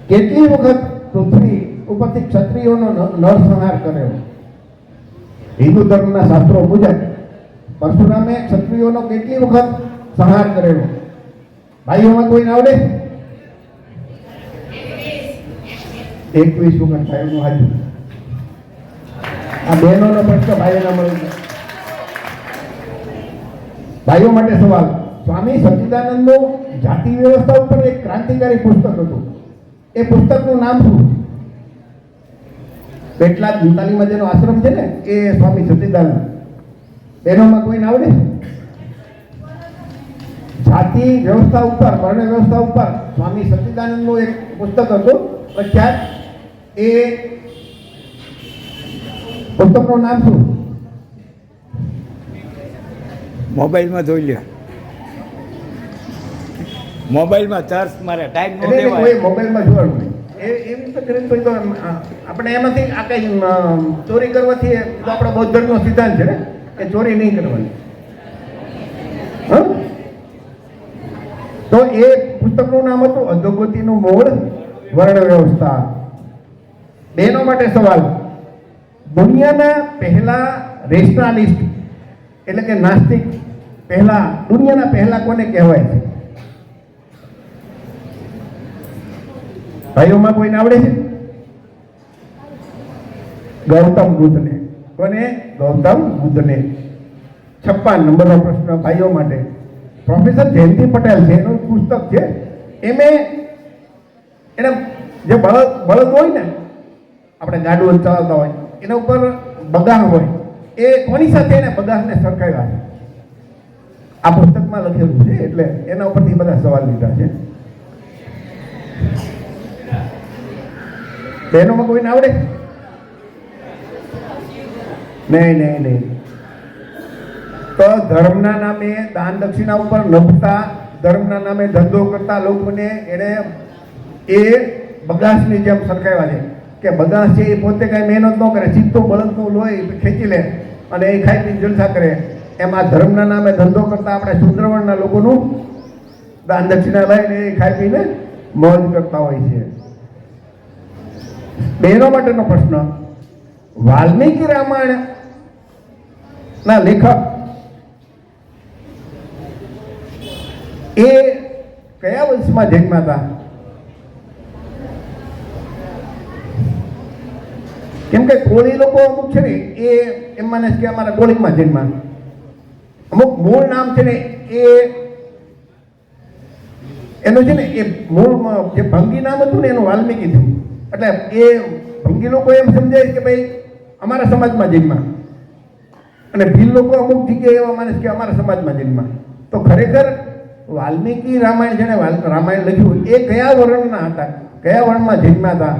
કેટલી વખત પૃથ્વી ઉપરથી ક્ષત્રિયોનો નરસંહાર કર્યો? હિન્દુ ધર્મના શાસ્ત્રો મુજબ પરશુરામે ક્ષત્રિયોનો કેટલી વખત સંહાર કરેલો? ભાઈઓમાં કોઈને આવડે? 21 વખત ભાઈઓનું હાજર. આ બહેનોનો પ્રશ્ન ભાઈઓના મળે. ભાઈઓ માટે સવાલ. સ્વામી સચ્ચિદાનંદનું જાતિ વ્યવસ્થા ઉપર એક ક્રાંતિકારી પુસ્તક હતું. એ પુસ્તકનું નામ શું? પેટલાદ ગુતાલીમાં જેનો આશ્રમ છે ને, એ સ્વામી સચ્ચિદાનંદ. બહેનોમાં કોઈને આવડે? જાતિ વ્યવસ્થા ઉપર, વર્ણ વ્યવસ્થા ઉપર સ્વામી સચ્ચિદાનંદનું એક પુસ્તક હતું પ્રખ્યાત. એ પુસ્તકનું નામ શું? મોબાઈલમાં જોઈ લ્યો, મોબાઈલમાં સર્ચ મારે ટાઈમ નો એટલે કોઈ દેવાય. મોબાઈલમાં જોવાનું નહીં. એવી તો કરીને તો આપણે એમાંથી આ કઈ ચોરી કરવાથી તો આપણો બૌદ્ધ ધર્મનો સિદ્ધાંત છે ને કે ચોરી નહીં કરવાની. તો એ પુસ્તકનું નામ હતું અધોગતિનું મૂળ વર્ણ વ્યવસ્થા. બહેનો માટે સવાલ. દુનિયાના પહેલા રેશનાલિસ્ટ એટલે કે નાસ્તિક દુનિયાના પહેલા કોને કહેવાય છે? ભાઈઓમાં કોઈને આવડે છે? ગૌતમ બુદ્ધને. કોને? ગૌતમ બુદ્ધને. 56 નંબરનો પ્રશ્ન ભાઈઓ માટે. પ્રોફેસર જયંતિ પટેલ છે, એનું પુસ્તક છે. એને જે બળદ હોય ને, આપણે ગાડું ચલાવતા હોય, એના ઉપર બગાહ હોય, એ કોની સાથે એને બગાહને સરખાવ્યા છે? આ પુસ્તકમાં લખેલું છે, એટલે એના ઉપરથી બધા સવાલ લીધા છે. બહેનોમાં કોઈને આવડે? નહીં. તો ધર્મના નામે દાન દક્ષિણા ઉપર નભતા, ધર્મના નામે ધંધો કરતા લોકોને એને એ બગાસની જેમ સરખાવ્યા છે કે બગાસ છે એ પોતે કાંઈ મહેનત ન કરે, સીધું બળદનું લોહી ખેંચી લે અને એ ખાઈ પીને જલસા કરે. એમ આ ધર્મના નામે ધંધો કરતા આપણે શુદ્રવર્ણના લોકોનું દાન દક્ષિણા લઈને એ ખાઈ પીને મોજ કરતા હોય છે. બહેનો માટેનો પ્રશ્ન. વાલ્મીકી રામાયણ ના લેખક એ કયા વંશમાં જન્મ્યા હતા? કેમ કે કોળી લોકો અમુક છે ને એ એમ માને છે કે અમારા કોળીમાં જન્મ્યા. અમુક મૂળ નામ છે ને એનું છે ને એ મૂળ જે ભંગી નામ હતું ને એનું વાલ્મીકી થયું. એટલે એ ભંગી લોકો એમ સમજાય કે ભાઈ અમારા સમાજમાં જન્મ્યા, અને ભીલ લોકો અમુક જગ્યાએ એવા માને છે કે અમારા સમાજમાં જન્મ્યા. તો ખરેખર વાલ્મીકી રામાયણ જેને રામાયણ લખ્યું એ કયા વર્ણના હતા, કયા વર્ણમાં જન્મ્યા હતા,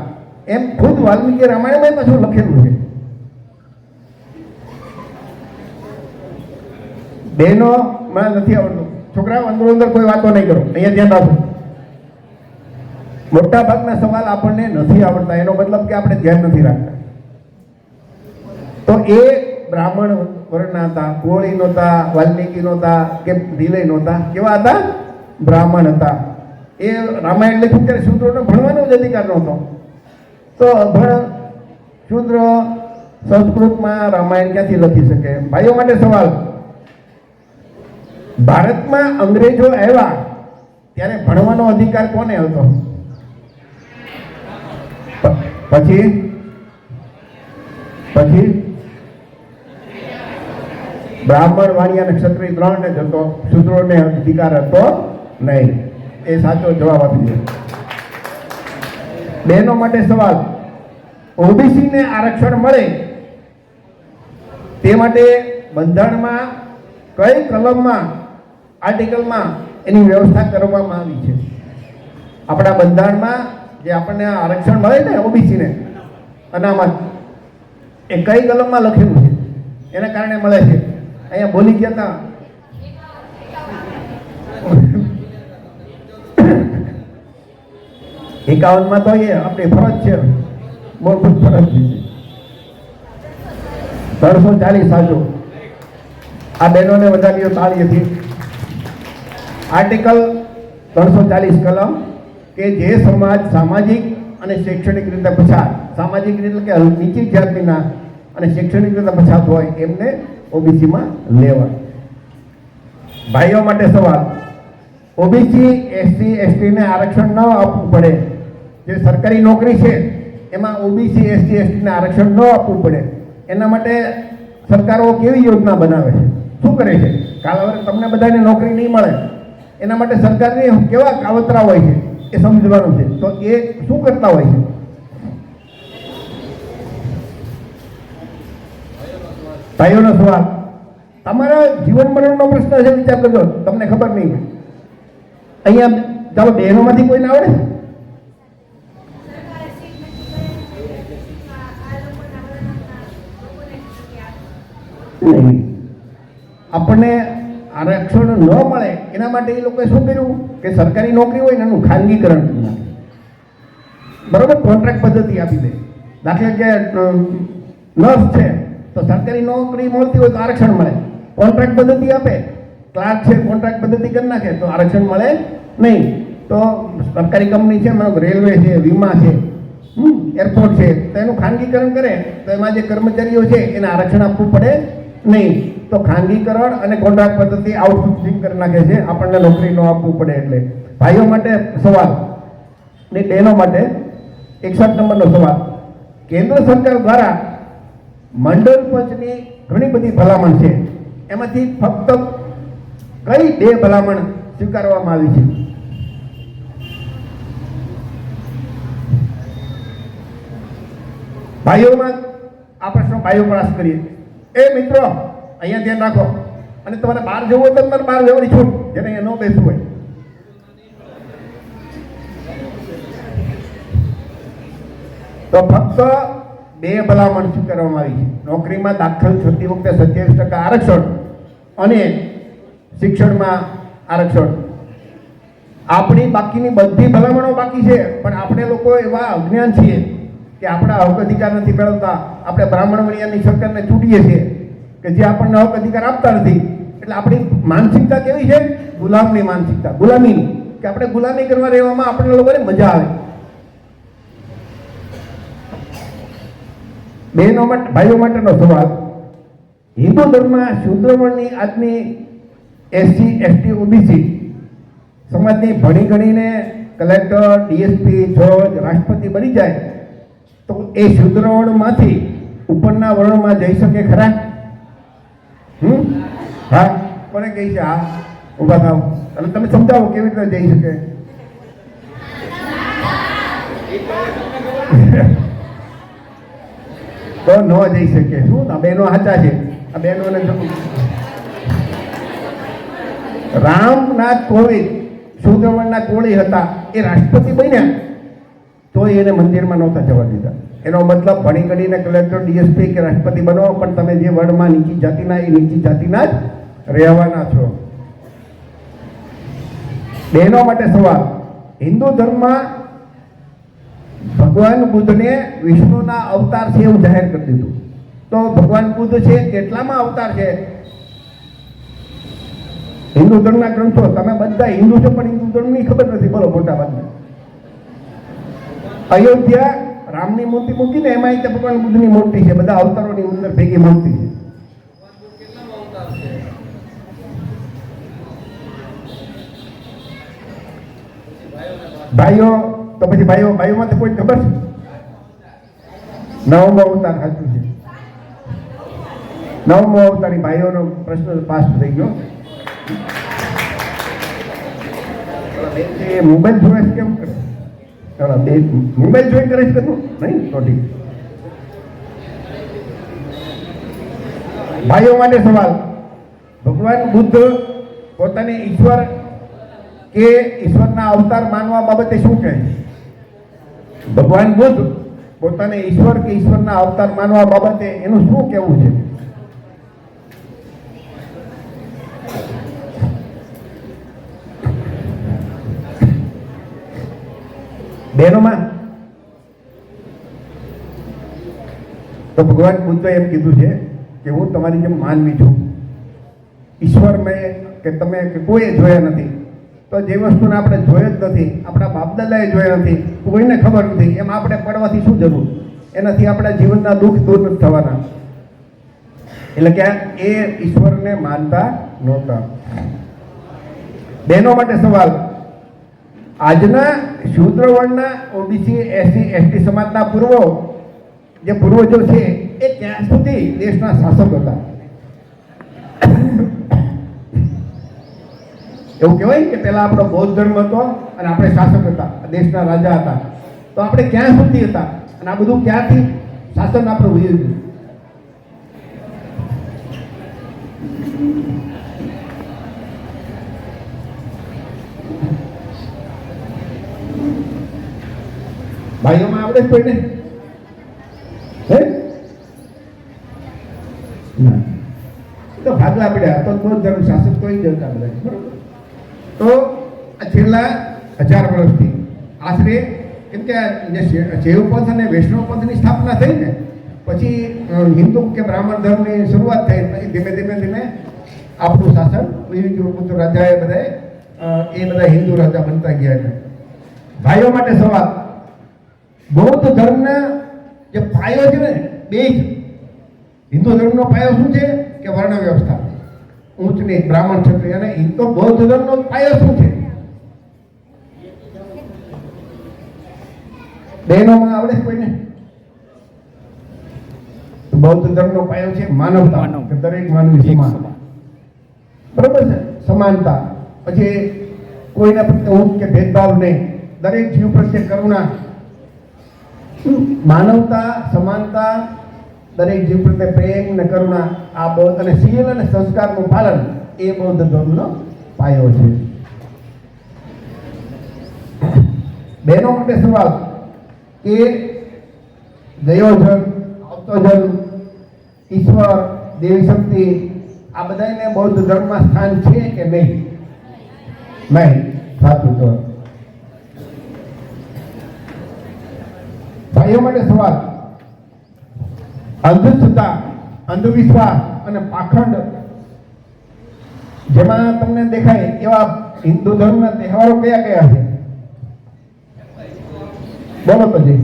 એમ ખુદ વાલ્મીકી રામાયણમાં પાછું લખેલું છે. બહેનોમાં નથી આવડતું. છોકરાઓ અંદર કોઈ વાતો નહીં કરો, અહીંયા ધ્યાન રાખો. મોટા ભાગના સવાલ આપણને નથી આવડતા, એનો મતલબ કે આપણે ધ્યાન નથી રાખતા. તો એ બ્રાહ્મણ વર્ણના હતા, કોળી નહોતા, વાલ્મીકી નહોતા કે ભીલય નહોતા. કેવા હતા? બ્રાહ્મણ હતા. એ રામાયણ લખ્યું ત્યારે શૂદ્રોને ભણવાનો જ અધિકાર નહોતો. તો અભણ શૂદ્ર સંસ્કૃતમાં રામાયણ ક્યાંથી લખી શકે? ભાઈઓ માટે સવાલ. ભારતમાં અંગ્રેજો આવ્યા ત્યારે ભણવાનો અધિકાર કોને હતો? પછી બ્રાહ્મણ, વાણિયા અને ક્ષત્રિય 3 ને જ હતો, શૂદ્રોને અધિકાર હતો નહીં. એ સાચો જવાબ આપી દે. બહેનો માટે સવાલ. ઓબીસીને આરક્ષણ મળે તે માટે બંધારણમાં કઈ કલમમાં આર્ટિકલમાં એની વ્યવસ્થા કરવામાં આવી છે. આપણા બંધારણમાં જે આપણને આરક્ષણ મળે ને ઓબીસીને અનામત એ કઈ કલમમાં લખેલું છે, એના કારણે મળે છે. અહીંયા બોલી ગયા હતા 51 તો એ આપણી ફરજ છે, મૂળભૂત ફરજ છે. 340 સાચો. આ બહેનોને વધારીઓ તાળીઓથી. આર્ટિકલ 340 કલમ કે જે સમાજ સામાજિક અને શૈક્ષણિક રીતે પછાત, સામાજિક રીતે કે નીચી જાતિના અને શૈક્ષણિક રીતે પછાત હોય એમને ઓબીસીમાં લેવા. ભાઈઓ માટે સવાલ, ઓબીસી એસસી એસટીને આરક્ષણ ન આપવું પડે, જે સરકારી નોકરી છે એમાં ઓબીસી એસસી એસટીને આરક્ષણ ન આપવું પડે, એના માટે સરકારો કેવી યોજના બનાવે છે, શું કરે છે? કાલ હવે તમને બધાને નોકરી નહીં મળે એના માટે સરકારની કેવા કાવતરા હોય છે એ સમજવાનું છે. તો એ શું કરતા હોય છે? ભાઈઓનો સવાલ, તમારા જીવન મરણનો પ્રશ્ન છે, વિચાર કરજો. તમને ખબર નહીં હોય. અહીંયા ચાલો બહેનોમાંથી કોઈને આવડે? આપણને આરક્ષણ ન મળે એના માટે એ લોકોએ શું કર્યું કે સરકારી નોકરી હોય ને એનું ખાનગીકરણ કરી નાખે. બરોબર, કોન્ટ્રાક્ટ પદ્ધતિ આપી દે. દાખલા કે નર્સ છે તો સરકારી નોકરી મળતી હોય તો આરક્ષણ મળે, કોન્ટ્રાક્ટ પદ્ધતિ આપે. ક્લાર્ક છે કોન્ટ્રાક્ટ પદ્ધતિ કરી નાખે તો આરક્ષણ મળે નહીં. તો સરકારી કંપની છે, રેલવે છે, વીમા છે, એરપોર્ટ છે, તો એનું ખાનગીકરણ કરે તો એમાં જે કર્મચારીઓ છે એને આરક્ષણ આપવું પડે નહીં. તો ખાનગીકરણ અને કોન્ટ્રાક્ટ પદ્ધતિ આઉટસોર્સિંગ કરી નાખે છે, આપણને નોકરી ન આપવું પડે એટલે. ભાઈઓ માટે સવાલ ને બહેનો માટે 61 નંબરનો સવાલ, કેન્દ્ર સરકાર દ્વારા મંડળ પંચની ઘણી બધી ભલામણ છે, એમાંથી ફક્ત કઈ 2 ભલામણ સ્વીકારવામાં આવી છે? ભાઈઓમાં આ પ્રશ્નો ભાઈઓ પાસ કરીએ. એ મિત્રો અહીંયા ધ્યાન રાખો, અને તમારે બહાર જવું હોય તો તમારે બહાર જવાની છૂટ, જેને અહીંયા ન બેસવું હોય. તો ફક્ત 2 ભલામણ સ્વીકારવામાં આવી છે. નોકરીમાં દાખલ થતી વખતે 27% આરક્ષણ અને શિક્ષણમાં આરક્ષણ. આપણી બાકીની બધી ભલામણો બાકી છે, પણ આપણે લોકો એવા અજ્ઞાન છીએ કે આપણા હક અધિકાર નથી મેળવતા. આપણે બ્રાહ્મણ વણિયાની સરકારને ચૂંટીએ છીએ કે જે આપણને હક અધિકાર આપતા નથી. એટલે આપણી માનસિકતા કેવી છે? ગુલામની માનસિકતા, ગુલામીની, કે આપણે ગુલામી કરવા રહેવામાં આપણને લોકોને મજા આવે. બહેનો માટે, ભાઈઓ માટેનો સવાલ, હિન્દુ ધર્મમાં શુદ્ર વર્ણની આજની એસસી એસટી ઓબીસી સમાજની ભણી ગણીને કલેક્ટર, ડીએસપી, જજ, રાષ્ટ્રપતિ બની જાય તો એ શુદ્ર વર્ણમાંથી ઉપરના વર્ણમાં જઈ શકે ખરા? હા, કોને કહી છે? હા, ઊભા થાવ અને તમે સમજાવો કેવી રીતે જઈ શકે. તો ન જઈ શકે. શું આ બહેનો સાચા છે? આ બહેનોને રામનાથ કોવિંદ શુદ્ર વર્ણના કોળી હતા, એ રાષ્ટ્રપતિ બન્યા તો એને મંદિરમાં નહોતા જવા દીધા. એનો મતલબ ભણી ગણીને કલેક્ટર, ડીએસપી કે રાષ્ટ્રપતિ બનો, પણ તમે જે વર્ણમાં નીચી જાતિના એ નીચી જાતિના જ રહેવાના છો. બહેનો માટે સવાલ, હિન્દુ ધર્મમાં ભગવાન બુદ્ધને વિષ્ણુના અવતાર છે એવું જાહેર કરી દીધું. તો ભગવાન બુદ્ધ છે કેટલામાં અવતાર છે? હિન્દુ ધર્મના ગ્રંથો, તમે બધા હિન્દુ છો પણ હિન્દુ ધર્મની ખબર નથી, બોલો મોટા ભાગના. અયોધ્યા રામની મૂર્તિ મૂકીને એમાં તે ભગવાન બુદ્ધની મૂર્તિ છે, બધા અવતારોની અંદર ભેગી મૂર્તિ છે. ભાઈઓ તો પછી ભાઈઓમાં તો કોઈ ખબર છે? 9મો અવતાર સાચું છે. 9મો અવતારી ભાઈઓનો પ્રશ્ન પાસ થઈ ગયો. મોબાઈલ જોવે કેમ કરે? મોબાઈલ જોઈ કરે છે કરું નહીં તો ઠીક. ભાઈઓ માટે સવાલ, ભગવાન બુદ્ધ પોતાને ઈશ્વર કે ઈશ્વરના અવતાર માનવા બાબતે શું કહે? ભગવાન બુદ્ધ પોતાને ઈશ્વર કે ઈશ્વરના અવતાર માનવા બાબતે એનું શું કહેવું છે? બહેનોમાં તો ભગવાન બુદ્ધે એમ કીધું છે કે હું તમારી જેમ માનવી છું, ઈશ્વર મેં કે તમે કે કોઈએ જોયા નથી. તો જે વસ્તુને આપણે જોઈ જ નથી, આપણા બાપદાદાએ જોયા નથી, કોઈને ખબર નથી, એમ આપણે પડવાથી શું જરૂર? એનાથી આપણા જીવનના દુઃખ દૂર નથી થવાના. એટલે કે એ ઈશ્વરને માનતા નહોતા. બહેનો માટે સવાલ, આજના શૂદ્ર વર્ણના ઓબીસી એસસી એસટી સમાજના જે પૂર્વજો છે એ ક્યાં સુધી દેશના શાસક હતા? એવું કહેવાય કે પહેલા આપણો બૌદ્ધ ધર્મ હતો અને આપણે શાસક હતા, દેશના રાજા હતા. તો આપણે ક્યાં સુધી હતા અને આ બધું ક્યાંથી શાસન આપણું વયું ગયું? ભાઈઓમાં આવડે જ કોઈને? હે ના, તો ભાગલા પડ્યા તો બૌદ્ધ ધર્મ શાસક તો જતા બધા. બરોબર. તો આ છેલ્લા 1000 વર્ષથી આશરે, કેમ કે જૈવ પંથ અને વૈષ્ણવ પંથની સ્થાપના થઈ ને પછી હિન્દુ કે બ્રાહ્મણ ધર્મની શરૂઆત થઈ, પછી ધીમે ધીમે ધીમે આપણું શાસન પુત્ર રાજાએ બધા હિન્દુ રાજા બનતા ગયા છે. ભાઈઓ માટે સવાલ, બૌદ્ધ ધર્મના જે પાયો છે ને, બે જ. હિન્દુ ધર્મનો પાયો શું છે કે વર્ણ વ્યવસ્થા, ઊંચ નીચ, બ્રાહ્મણ ક્ષત્રિય. અને હિન્દુ બૌદ્ધ ધર્મનો પાયો શું છે? બહેનોમાં આવડે કોઈને? બૌદ્ધ ધર્મનો પાયો છે માનવતા, કે દરેક માનવી સમાન. બરોબર છે, સમાનતા. પછી કોઈના પ્રત્યે ઊંચ કે ભેદભાવ નહીં, દરેક જીવ પ્રત્યે કરુણા, માનવતા, સમાનતા, દરેક જીવ પ્રત્યે પ્રેમ અને કરુણા. આ બૌદ્ધ અને શીલ અને સંસ્કારનું પાલન એ બૌદ્ધ ધર્મનો પાયો છે. બહેનો માટે સવાલ કે દયોજન, આવતો જન્મ, ઈશ્વર, દેવી શક્તિ, આ બધાને બૌદ્ધ ધર્મમાં સ્થાન છે કે નહીં? નહીં. સાચું તો. ભાઈઓ માટે સવાલ, અંધશ્રદ્ધા, અંધવિશ્વાસ અને પાખંડ જેમાં તમને દેખાય એવા હિન્દુ ધર્મના તહેવારો કયા કયા છે? બોલો તો જી.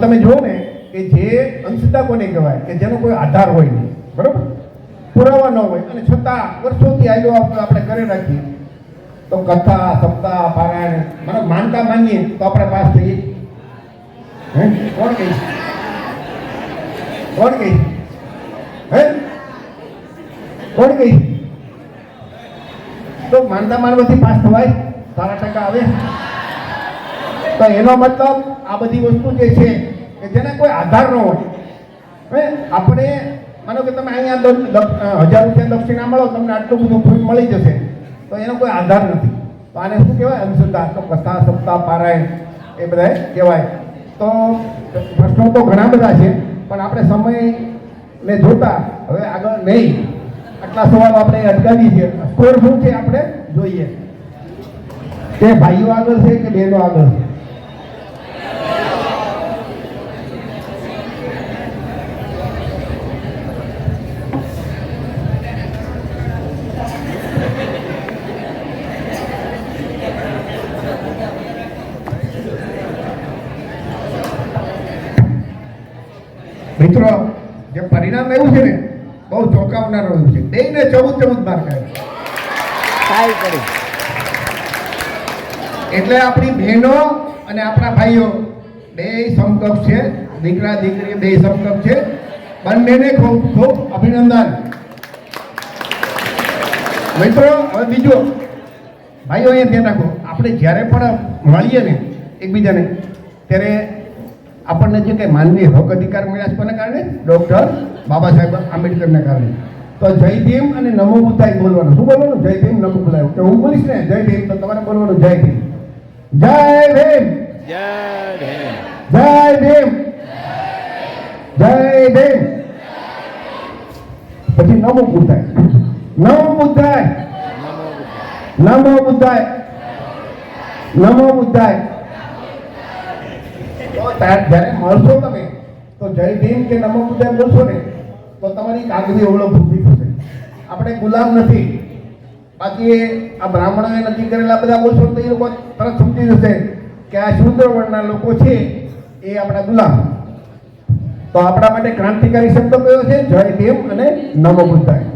તમે જુઓ ને કે જે અંધશ્રદ્ધા કોને કહેવાય કે જેનો કોઈ આધાર હોય નહીં, બરોબર, પુરાવા ન હોય, અને છતાં વર્ષોથી આયલો આપણે કરી રાખીએ. તો કથા, સપ્તાહ, પારાયણ મને માનતા માનીએ તો આપણે પાસ થઈએ. હે કોણ કહે? કોણ કહે? હે કોણ કહે? તો માનતા માનવાથી પાસ થવાય? સારા ટકા આવે? તો એનો મતલબ આ બધી વસ્તુ જે છે કે જેને કોઈ આધાર ન હોય. હે આપણે માનો કે તમે અહીંયા 1000 રૂપિયા દક્ષિણા મળો, તમને આટલું બધું ફૂલ મળી જશે, તો એનો કોઈ આધાર નથી. તો આને શું કહેવાય? અંધશ્રદ્ધા. તો કથા, સપ્તાહ, પારાયણ એ બધા કહેવાય. તો પ્રશ્નો તો ઘણા બધા છે, પણ આપણે સમયને જોતા હવે આગળ નહીં, આટલા સવાલ આપણે અટકાવી છે. સ્કોર શું છે આપણે જોઈએ કે ભાઈઓ આગળ છે કે બહેનો આગળ છે? મિત્રો, જે પરિણામ એવું છે ને બહુ ચોંકાવનારું એવું છે. 2 ને 14 માર્ક આવ્યા. તાઈ કરી. એટલે આપણી બહેનો અને આપણા ભાઈઓ બે સમકક્ષ છે, દીકરા દીકરી બે સમકક્ષ છે. બંનેને ખૂબ ખૂબ અભિનંદન. મિત્રો હવે બીજું ભાઈઓ અહીંયા ધ્યાન રાખો, આપણે જ્યારે પણ મળીએ ને એકબીજાને ત્યારે આપણને જે કંઈ માનવીય હક અધિકાર મળ્યા છે કોના કારણે? ડૉક્ટર બાબા સાહેબ આંબેડકરના કારણે. તો જય ભીમ અને નમો બુદ્ધાય બોલવાનું. શું બોલવાનું? જય ભીમ નમો બુદ્ધાય. તો હું બોલીશ ને જય ભીમ તો તમારે બોલવાનું જય ભીમ. જય ભીમ. જય ભીમ. જય ભીમ. જય ભીમ. પછી નમો બુદ્ધાય. નમો બુદ્ધાય. નમો બુદ્ધાય. નમો બુદ્ધાય. તો જ્યારે મળશો તમે તો જય ભીમ કે નમો બુદ્ધાય બોલશો ને તો તમારી એક આગવી ઓળખ ઊભી થશે. આપણે ગુલામ નથી. બાકી આ બ્રાહ્મણોએ નક્કી કરેલા બધા બોલશો તો એ લોકો તરત સમજી જશે કે આ શૂદ્ર વર્ણના લોકો છે એ આપણા ગુલામ. તો આપણા માટે ક્રાંતિકારી શબ્દ કયો છે? જય ભીમ અને નમો બુદ્ધાય.